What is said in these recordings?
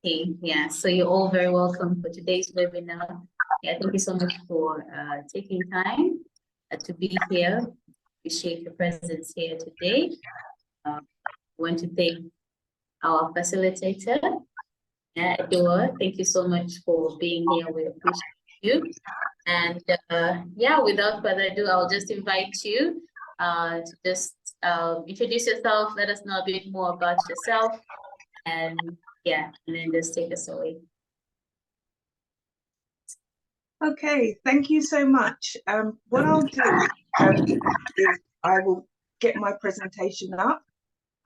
Okay, yeah, so you're all very welcome for today's webinar. Yeah, thank you so much for taking time to be here. Appreciate your presence here today. I want to thank our facilitator, Edward. Thank you so much for being here. We appreciate you. And yeah, without further ado, I'll just invite you to just introduce yourself, let us know a bit more about yourself, and yeah, and then just take us away. Okay, thank you so much. What I'll do is I will get my presentation up,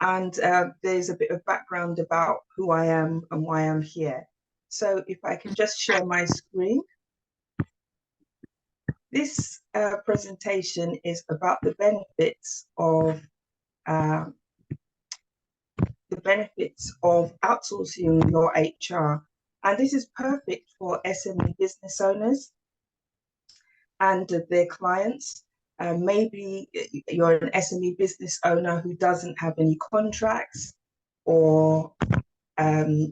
and there's a bit of background about who I am and why I'm here. So if I can just share my screen. This presentation is about the benefits of outsourcing your HR. And this is perfect for SME business owners and their clients. Maybe you're an SME business owner who doesn't have any contracts, or their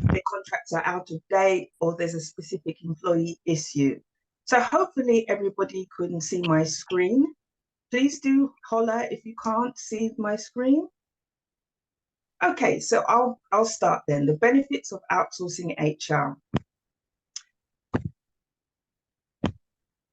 contracts are out of date, or there's a specific employee issue. So hopefully everybody can see my screen. Please do holler if you can't see my screen. Okay, so I'll start then. The benefits of outsourcing HR.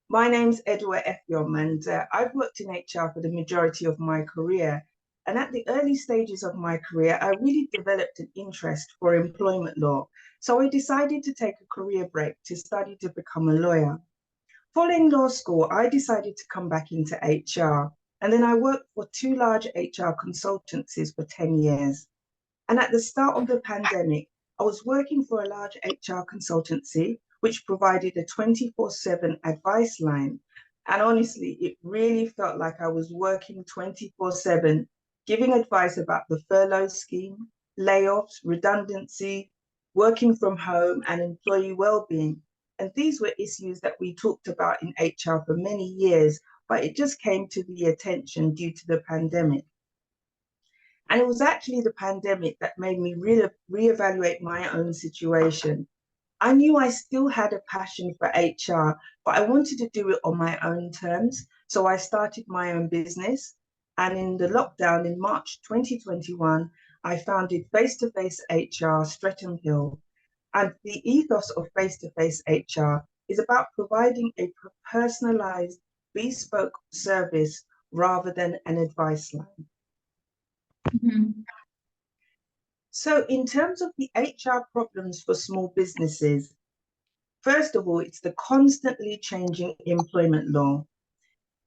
My name's Edward Effiom, and I've worked in HR for the majority of my career. And at the early stages of my career, I really developed an interest for employment law. So I decided to take a career break to study to become a lawyer. Following law school, I decided to come back into HR. And then I worked for 2 large HR consultancies for 10 years. And at the start of the pandemic, I was working for a large HR consultancy, which provided a 24/7 advice line. And honestly, it really felt like I was working 24/7, giving advice about the furlough scheme, layoffs, redundancy, working from home, and employee well-being. And these were issues that we talked about in HR for many years, but it just came to the attention due to the pandemic. And it was actually the pandemic that made me reevaluate my own situation. I knew I still had a passion for HR, but I wanted to do it on my own terms. So I started my own business. And in the lockdown in March 2021, I founded Face-to-Face HR Streatham Hill. And the ethos of Face-to-Face HR is about providing a personalized, bespoke service rather than an advice line. Mm-hmm. So in terms of the HR problems for small businesses, first of all, it's the constantly changing employment law.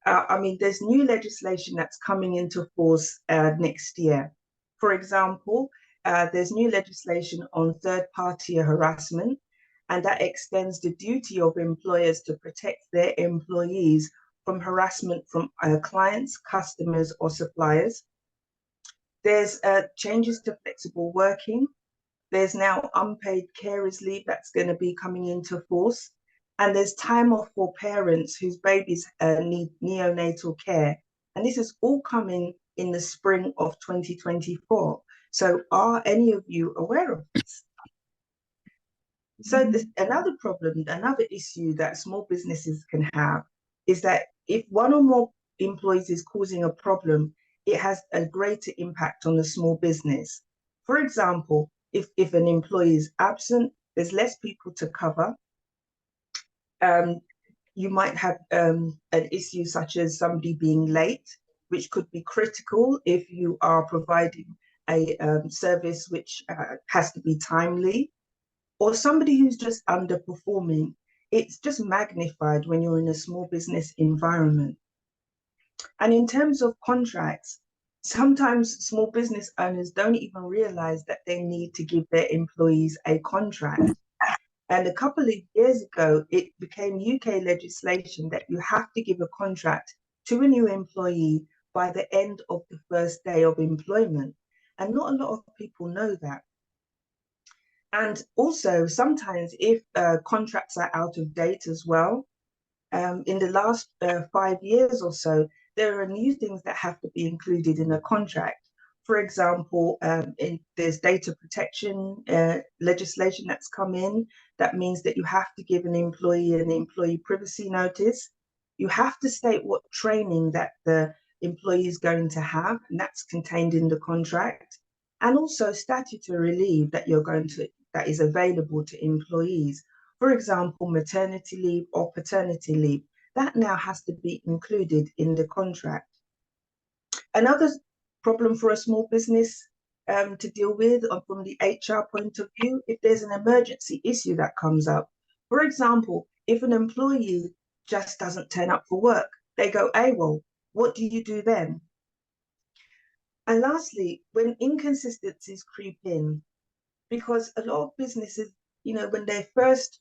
I mean, there's new legislation that's coming into force next year. For example, there's new legislation on third-party harassment, and that extends the duty of employers to protect their employees from harassment from clients, customers, or suppliers. There's changes to flexible working. There's now unpaid carers leave that's going to be coming into force. And there's time off for parents whose babies need neonatal care. And this is all coming in the spring of 2024. So are any of you aware of this? So another problem, another issue that small businesses can have is that if one or more employees is causing a problem, it has a greater impact on the small business. For example, if an employee is absent, there's less people to cover. You might have an issue such as somebody being late, which could be critical if you are providing a service which has to be timely, or somebody who's just underperforming. It's just magnified when you're in a small business environment. And in terms of contracts, sometimes small business owners don't even realize that they need to give their employees a contract. And a couple of years ago, it became UK legislation that you have to give a contract to a new employee by the end of the first day of employment. And not a lot of people know that. And also, sometimes if contracts are out of date as well, in the last 5 years or so, there are new things that have to be included in a contract. For example, there's data protection legislation that's come in. That means that you have to give an employee privacy notice. You have to state what training that the employee is going to have, and that's contained in the contract. And also statutory leave that is available to employees. For example, maternity leave or paternity leave. That now has to be included in the contract. Another problem for a small business to deal with from the HR point of view, if there's an emergency issue that comes up. For example, if an employee just doesn't turn up for work, they go AWOL, what do you do then? And lastly, when inconsistencies creep in, because a lot of businesses, when they're first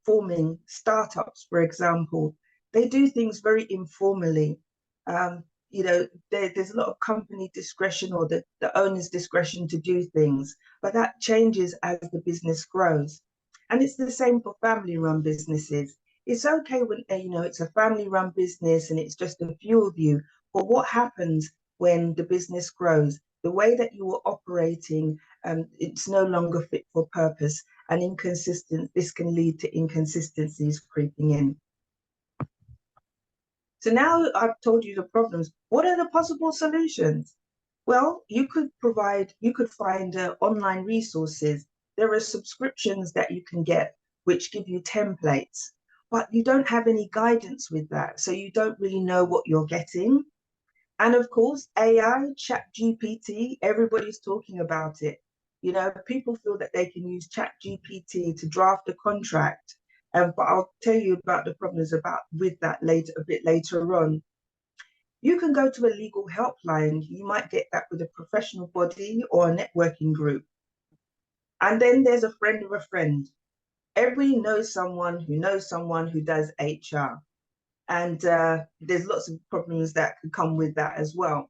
forming startups, for example, they do things very informally. There's a lot of company discretion or the owner's discretion to do things, but that changes as the business grows. And it's the same for family-run businesses. It's okay when, it's a family-run business and it's just a few of you, but what happens when the business grows? The way that you were operating, it's no longer fit for purpose, and this can lead to inconsistencies creeping in. So now I've told you the problems. What are the possible solutions? Well, you could find online resources. There are subscriptions that you can get which give you templates, but you don't have any guidance with that. So you don't really know what you're getting. And of course, AI, ChatGPT, everybody's talking about it. People feel that they can use ChatGPT to draft a contract. But I'll tell you about the problems with that a bit later on. You can go to a legal helpline. You might get that with a professional body or a networking group. And then there's a friend of a friend. Everybody knows someone who does HR. And there's lots of problems that could come with that as well.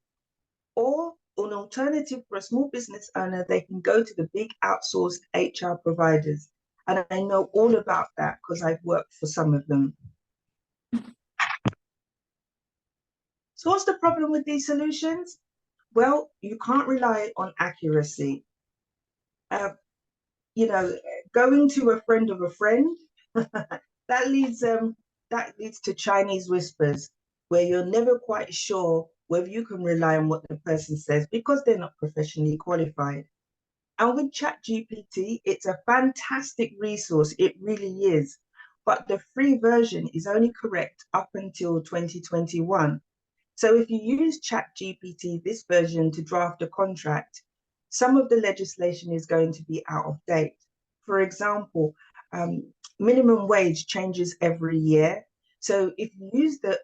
Or an alternative for a small business owner, they can go to the big outsourced HR providers. And I know all about that because I've worked for some of them. So what's the problem with these solutions? Well, you can't rely on accuracy. Going to a friend of a friend, that leads to Chinese whispers, where you're never quite sure whether you can rely on what the person says because they're not professionally qualified. And with ChatGPT, it's a fantastic resource. It really is. But the free version is only correct up until 2021. So if you use ChatGPT, this version, to draft a contract, some of the legislation is going to be out of date. For example, minimum wage changes every year. So if you use the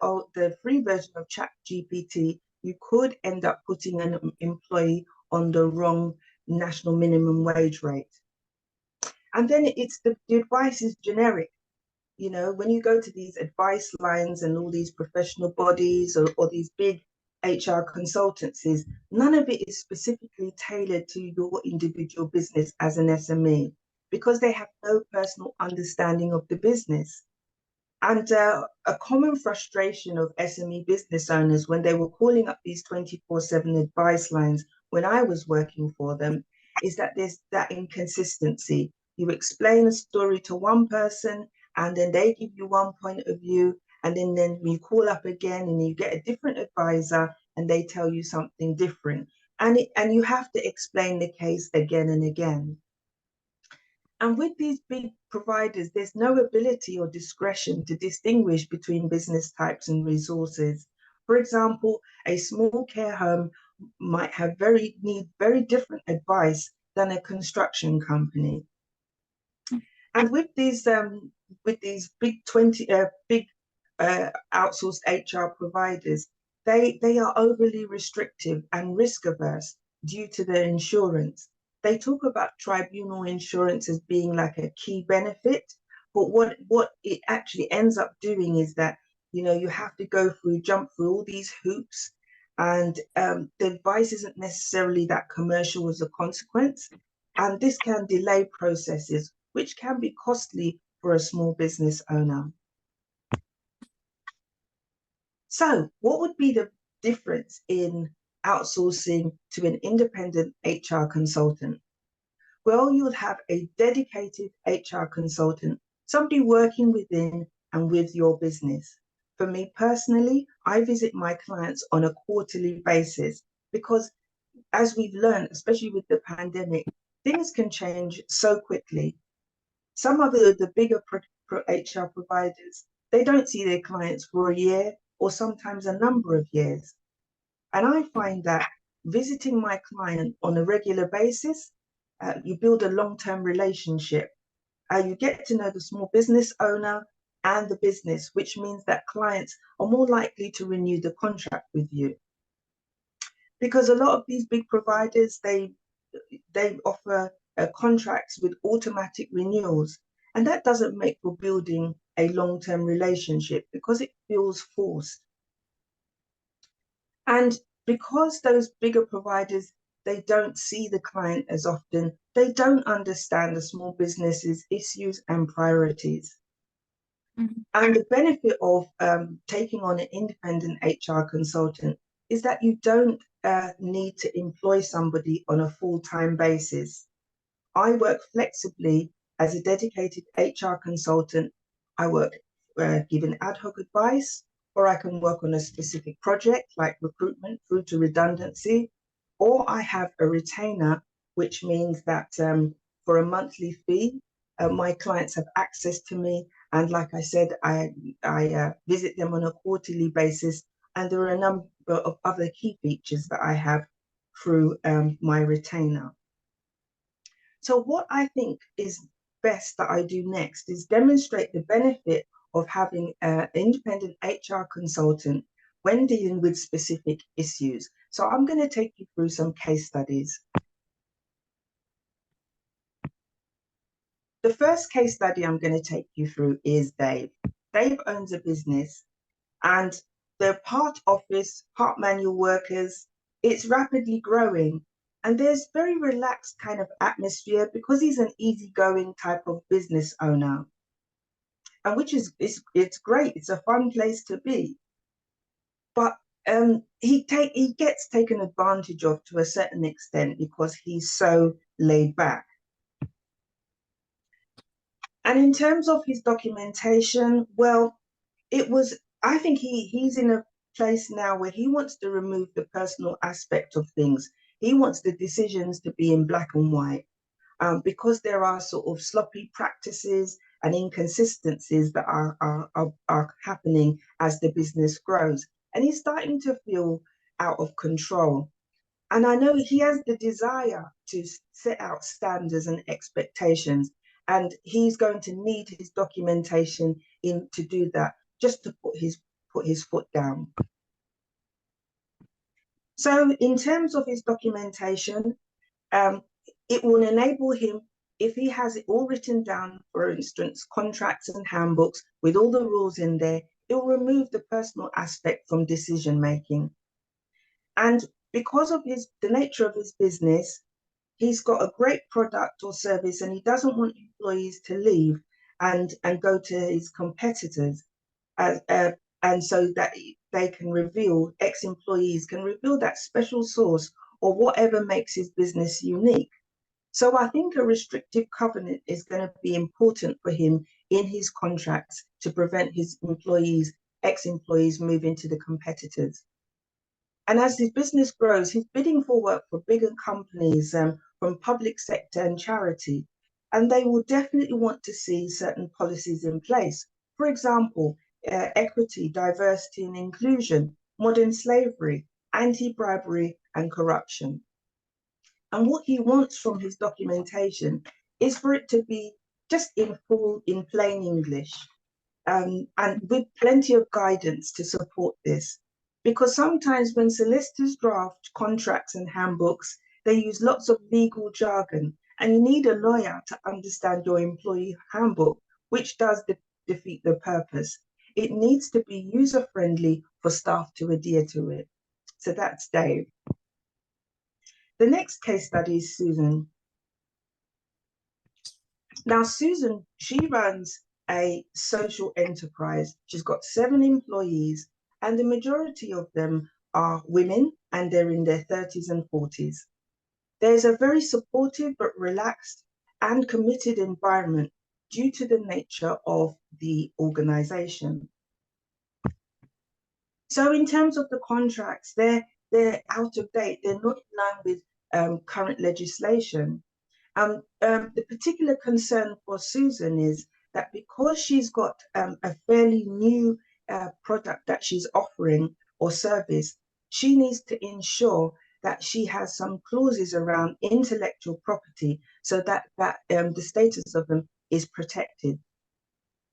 free version of ChatGPT, you could end up putting an employee on the wrong national minimum wage rate. And then the advice is generic. When you go to these advice lines and all these professional bodies or these big HR consultancies, none of it is specifically tailored to your individual business as an SME because they have no personal understanding of the business. And a common frustration of SME business owners when they were calling up these 24/7 advice lines when I was working for them is that there's that inconsistency. You explain a story to one person and then they give you one point of view, and then you call up again and you get a different advisor and they tell you something different. And you have to explain the case again and again. And with these big providers, there's no ability or discretion to distinguish between business types and resources. For example, a small care home might need very different advice than a construction company. And with these big outsourced HR providers, they are overly restrictive and risk averse due to their insurance. They talk about tribunal insurance as being like a key benefit, but what it actually ends up doing is that you have to jump through all these hoops, and the advice isn't necessarily that commercial as a consequence, and this can delay processes, which can be costly for a small business owner. So what would be the difference in outsourcing to an independent HR consultant? Well, you'll have a dedicated HR consultant, somebody working within and with your business. For me personally, I visit my clients on a quarterly basis because, as we've learned, especially with the pandemic, things can change so quickly. Some of the bigger HR providers, they don't see their clients for a year or sometimes a number of years. And I find that visiting my client on a regular basis, you build a long-term relationship. You get to know the small business owner and the business, which means that clients are more likely to renew the contract with you. Because a lot of these big providers, they offer contracts with automatic renewals, and that doesn't make for building a long-term relationship because it feels forced. And because those bigger providers, they don't see the client as often, they don't understand the small businesses' issues and priorities. Mm-hmm. And the benefit of taking on an independent HR consultant is that you don't need to employ somebody on a full-time basis. I work flexibly as a dedicated HR consultant. I work giving ad hoc advice, or I can work on a specific project like recruitment through to redundancy, or I have a retainer, which means that for a monthly fee, my clients have access to me. And like I said, I visit them on a quarterly basis. And there are a number of other key features that I have through my retainer. So what I think is best that I do next is demonstrate the benefit of having an independent HR consultant when dealing with specific issues. So I'm going to take you through some case studies. The first case study I'm going to take you through is Dave. Dave owns a business, and the part office, part manual workers, it's rapidly growing. And there's very relaxed kind of atmosphere because he's an easygoing type of business owner. And which is, it's great. It's a fun place to be. But he gets taken advantage of to a certain extent because he's so laid back. And in terms of his documentation, well, I think he's in a place now where he wants to remove the personal aspect of things. He wants the decisions to be in black and white, because there are sort of sloppy practices and inconsistencies that are happening as the business grows. And he's starting to feel out of control. And I know he has the desire to set out standards and expectations, and he's going to need his documentation in to do that, just to put his foot down. So in terms of his documentation, it will enable him, if he has it all written down, for instance, contracts and handbooks with all the rules in there, it will remove the personal aspect from decision making. And because of the nature of his business, he's got a great product or service, and he doesn't want employees to leave and go to his competitors, and so that they can reveal, ex-employees can reveal that special sauce or whatever makes his business unique. So I think a restrictive covenant is going to be important for him in his contracts to prevent his employees, ex-employees, moving to the competitors. And as his business grows, he's bidding for work for bigger companies, from public sector and charity. And they will definitely want to see certain policies in place. For example, equity, diversity and inclusion, modern slavery, anti-bribery and corruption. And what he wants from his documentation is for it to be just in plain English, and with plenty of guidance to support this. Because sometimes when solicitors draft contracts and handbooks, they use lots of legal jargon, and you need a lawyer to understand your employee handbook, which does defeat the purpose. It needs to be user-friendly for staff to adhere to it. So that's Dave. The next case study is Susan. Now, Susan, she runs a social enterprise. She's got 7 employees, and the majority of them are women and they're in their 30s and 40s. There's a very supportive but relaxed and committed environment due to the nature of the organization. So in terms of the contracts, they're out of date. They're not in line with current legislation. The particular concern for Susan is that because she's got a fairly new product that she's offering or service, she needs to ensure that she has some clauses around intellectual property so that the status of them is protected.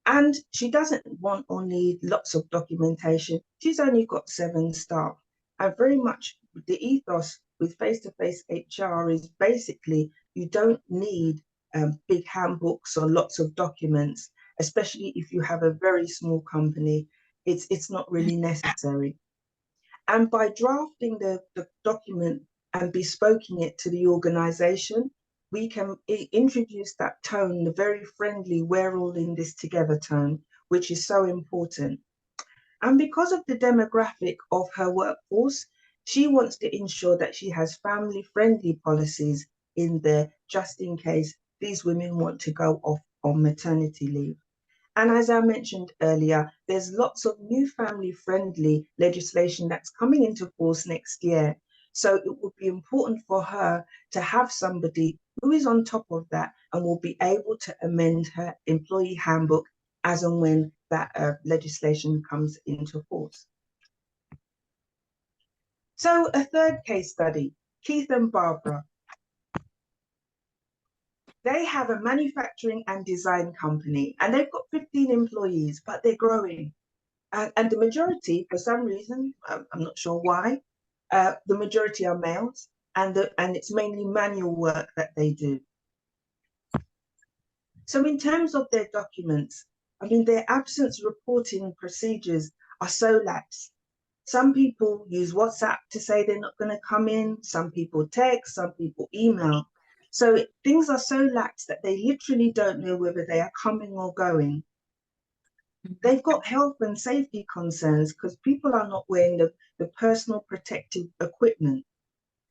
And she doesn't want only lots of documentation. She's only got 7 staff. And very much the ethos with face-to-face HR is basically you don't need big handbooks or lots of documents, especially if you have a very small company. It's not really necessary. And by drafting the document and bespoking it to the organization, we can introduce that tone, the very friendly, we're all in this together tone, which is so important. And because of the demographic of her workforce, she wants to ensure that she has family-friendly policies in there, just in case these women want to go off on maternity leave. And as I mentioned earlier, there's lots of new family-friendly legislation that's coming into force next year. So it would be important for her to have somebody who is on top of that and will be able to amend her employee handbook as and when that legislation comes into force. So a third case study, Keith and Barbara. They have a manufacturing and design company, and they've got 15 employees, but they're growing. And the majority, for some reason, I'm not sure why, the majority are males, and it's mainly manual work that they do. So in terms of their documents, I mean, their absence reporting procedures are so lax. Some people use WhatsApp to say they're not going to come in. Some people text, some people email. So things are so lax that they literally don't know whether they are coming or going. They've got health and safety concerns because people are not wearing the personal protective equipment.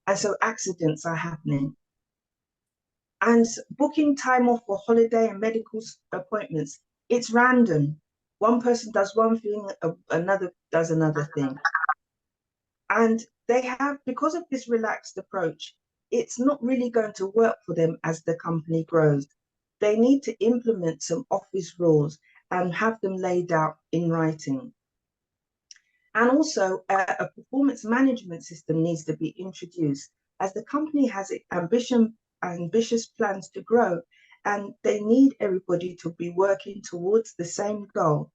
And so accidents are happening. And booking time off for holiday and medical appointments, it's random. One person does one thing, another does another thing. And they have, because of this relaxed approach, it's not really going to work for them as the company grows. They need to implement some office rules and have them laid out in writing. And also a performance management system needs to be introduced as the company has ambitious plans to grow, and they need everybody to be working towards the same goal.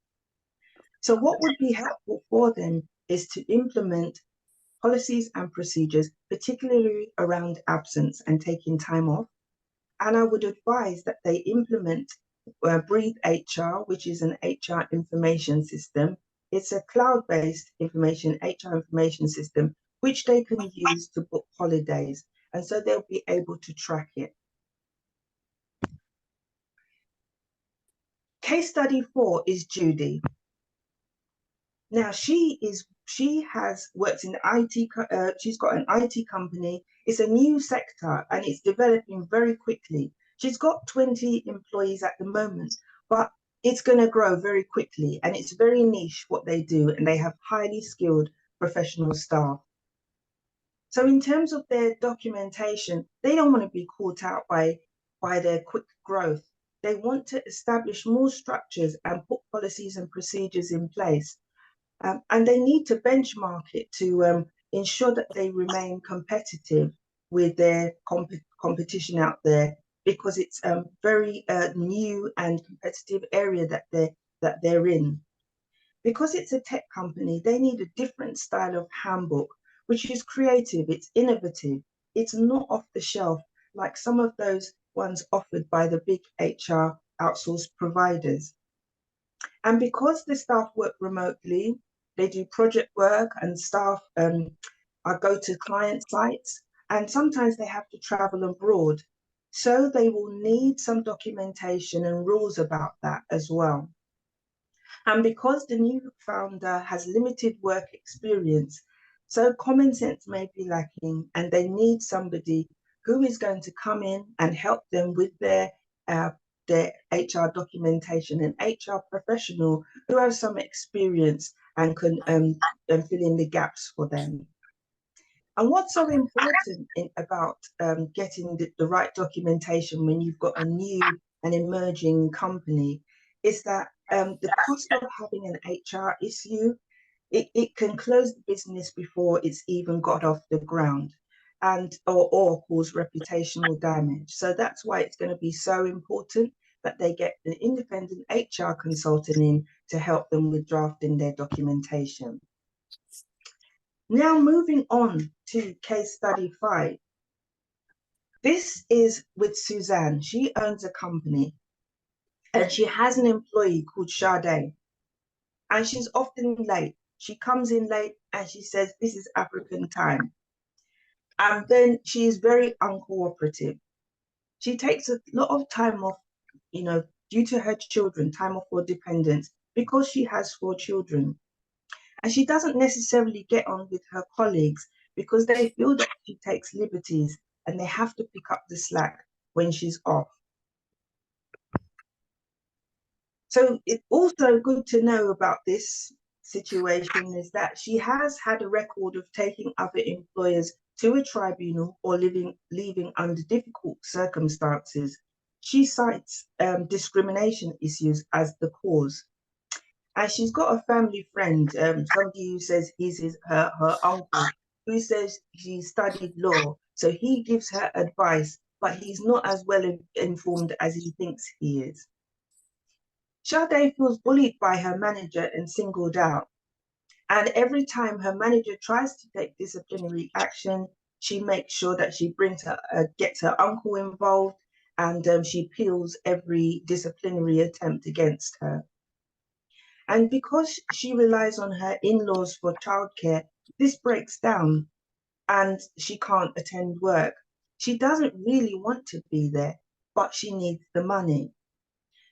So what would be helpful for them is to implement policies and procedures, particularly around absence and taking time off. And I would advise that they implement Breathe HR, which is an HR information system. It's a cloud-based HR information system, which they can use to book holidays. And so they'll be able to track it. Case study 4 is Judy. Now she has worked in IT. She's got an IT company. It's a new sector and it's developing very quickly. She's got 20 employees at the moment, but it's going to grow very quickly and it's very niche what they do, and they have highly skilled professional staff. So in terms of their documentation, they don't want to be caught out by their quick growth. They want to establish more structures and put policies and procedures in place. And they need to benchmark it to ensure that they remain competitive with their competition out there, because it's a very new and competitive area that they're in. Because it's a tech company, they need a different style of handbook, which is creative, it's innovative, it's not off the shelf like some of those ones offered by the big HR outsourced providers. And because the staff work remotely, they do project work, and staff go to client sites, and sometimes they have to travel abroad. So they will need some documentation and rules about that as well. And because the new founder has limited work experience, So common sense may be lacking, and they need somebody who is going to come in and help them with their HR documentation, an HR professional who has some experience and can fill in the gaps for them. And what's so important about getting the right documentation when you've got a new and emerging company is that the cost of having an HR issue, it can close the business before it's even got off the ground and or cause reputational damage. So that's why it's going to be so important that they get an independent HR consultant in to help them with drafting their documentation. Now moving on to case study 5. This is with Suzanne. She owns a company and she has an employee called Sade, and she's often late. She comes in late and she says, this is African time. And then she is very uncooperative. She takes a lot of time off, due to her children, time off for dependents, because she has 4 children. And she doesn't necessarily get on with her colleagues because they feel that she takes liberties and they have to pick up the slack when she's off. So it's also good to know about this situation is that she has had a record of taking other employers to a tribunal or leaving under difficult circumstances. She cites discrimination issues as the cause. And she's got a family friend, somebody who says he's her uncle, who says she studied law. So he gives her advice, but he's not as well informed as he thinks he is. Sade feels bullied by her manager and singled out. And every time her manager tries to take disciplinary action, she makes sure that she gets her uncle involved, and she peels every disciplinary attempt against her. And because she relies on her in-laws for childcare, this breaks down and she can't attend work. She doesn't really want to be there, but she needs the money.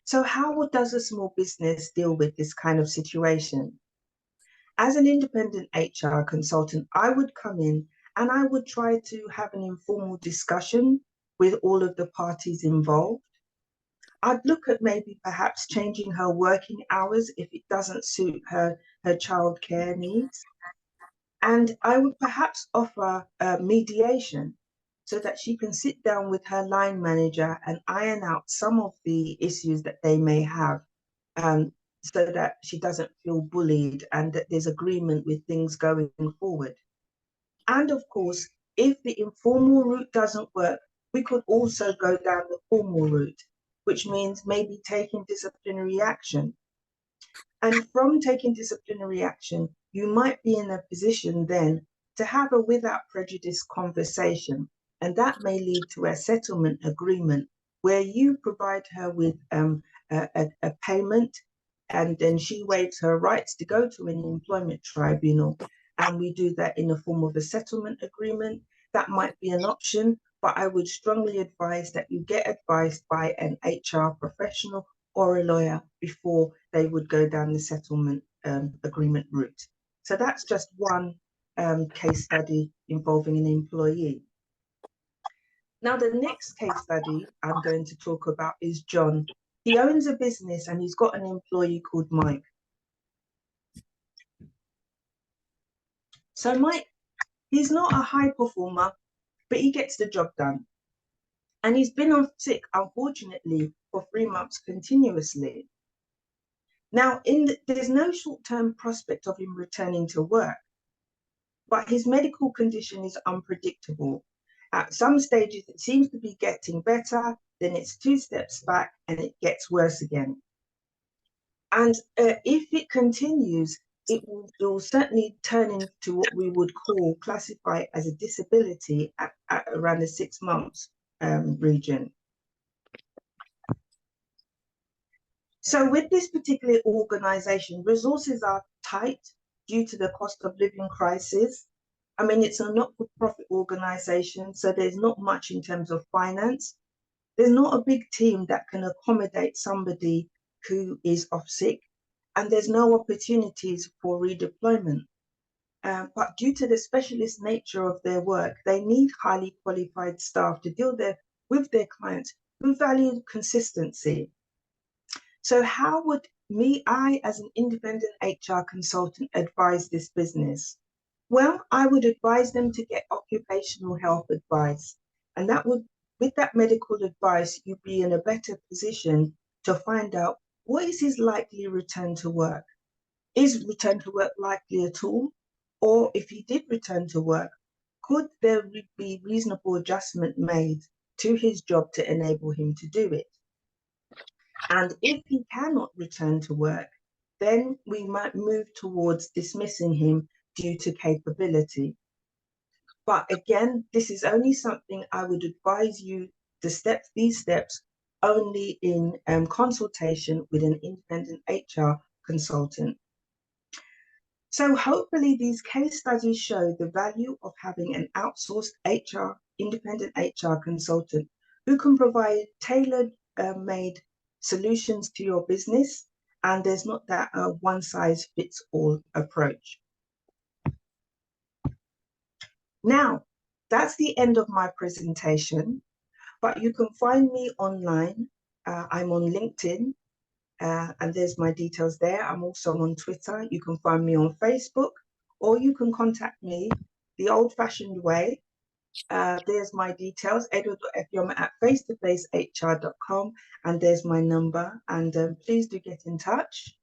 So how does a small business deal with this kind of situation? As an independent HR consultant, I would come in and I would try to have an informal discussion with all of the parties involved. I'd look at maybe perhaps changing her working hours if it doesn't suit her childcare needs. And I would perhaps offer mediation so that she can sit down with her line manager and iron out some of the issues that they may have, so that she doesn't feel bullied and that there's agreement with things going forward. And of course, if the informal route doesn't work, we could also go down the formal route, which means maybe taking disciplinary action. And from taking disciplinary action, you might be in a position then to have a without prejudice conversation. And that may lead to a settlement agreement where you provide her with a payment, and then she waives her rights to go to an employment tribunal. And we do that in the form of a settlement agreement. That might be an option, but I would strongly advise that you get advice by an HR professional or a lawyer before they would go down the settlement agreement route. So that's just one case study involving an employee. Now, the next case study I'm going to talk about is John. He owns a business and he's got an employee called Mike. So Mike, he's not a high performer, but he gets the job done. And he's been off sick, unfortunately, for 3 months continuously. Now, there's no short-term prospect of him returning to work, but his medical condition is unpredictable. At some stages, it seems to be getting better, then it's 2 steps back and it gets worse again. And if it continues, it will certainly turn into what we would classify as a disability at around the 6 months region. So with this particular organization, resources are tight due to the cost of living crisis. I mean, it's a not-for-profit organization, so there's not much in terms of finance. There's not a big team that can accommodate somebody who is off sick, and there's no opportunities for redeployment. but due to the specialist nature of their work, they need highly qualified staff to deal with their clients who value consistency. So how would I as an independent HR consultant advise this business? Well, I would advise them to get occupational health advice. And that would, with that medical advice, you'd be in a better position to find out what is his likely return to work. Is return to work likely at all? Or if he did return to work, could there be reasonable adjustment made to his job to enable him to do it? And if he cannot return to work, then we might move towards dismissing him due to capability. But again, this is only something I would advise you these steps only in consultation with an independent HR consultant. So hopefully these case studies show the value of having an outsourced independent HR consultant who can provide tailored made solutions to your business, and there's not that one size fits all approach. Now, that's the end of my presentation, but you can find me online. I'm on LinkedIn. And there's my details there. I'm also on Twitter. You can find me on Facebook, or you can contact me the old-fashioned way. There's my details, edward.fyoma@face2facehr.com, and there's my number. And please do get in touch,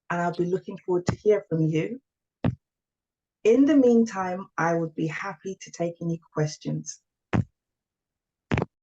and I'll be looking forward to hear from you. In the meantime, I would be happy to take any questions.